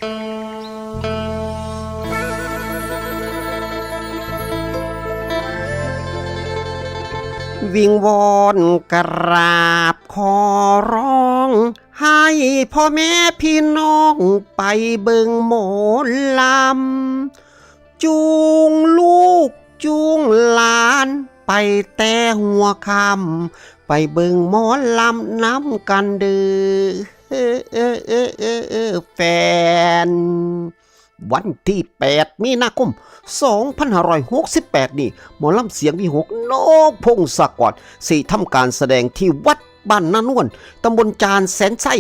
วิงวอนกราบขอร้องให้พ่อแม่พี่น้องไปเบิ่งหมอลำจูงลูกจูงหลานไปแต่หัวค่ำไปเบิ่งหมอลำน้ำกันเด้อแฟนวันที่8มีนาคม2568นี่หมอลำเสียงวิหกนกพงศกรสิทำการแสดงที่วัดบ้านนานวลตำบลจานแสนไส้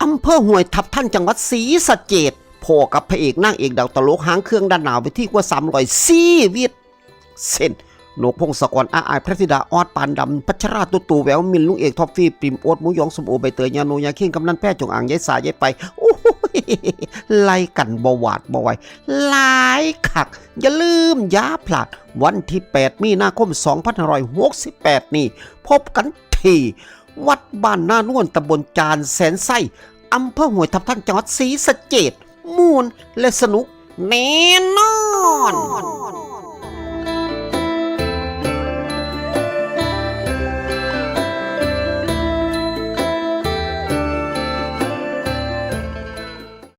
อำเภอห้วยทับทันจังหวัดศรีสะเกษพ่อกับพระเอกนางเอกดาวตลกหางเครื่องด้านหนาวไปที่กว่า300ชีวิตเส้นนกพงศกรอาอายพระธิดาออดปานดำพัชราตุตูแววมินลุงเอกท็อฟฟี่ปิมโอ๊ตหมูยองสมโอใบเตยยาโนยาเข่งกำนันแพ้จงอ่างยายสายยายไปโอ้ยไล่กันบ่หวาดบ่ไหวหลายคักอย่าลืมอย่าพลาดวันที่8มีนาคม2568นี่พบกันที่วัดบ้านนานวลตำบลจานแสนไส้อำเภอห้วยทับทันจังหวัดศรีสะเกษม่วนและสนุกแน่นอน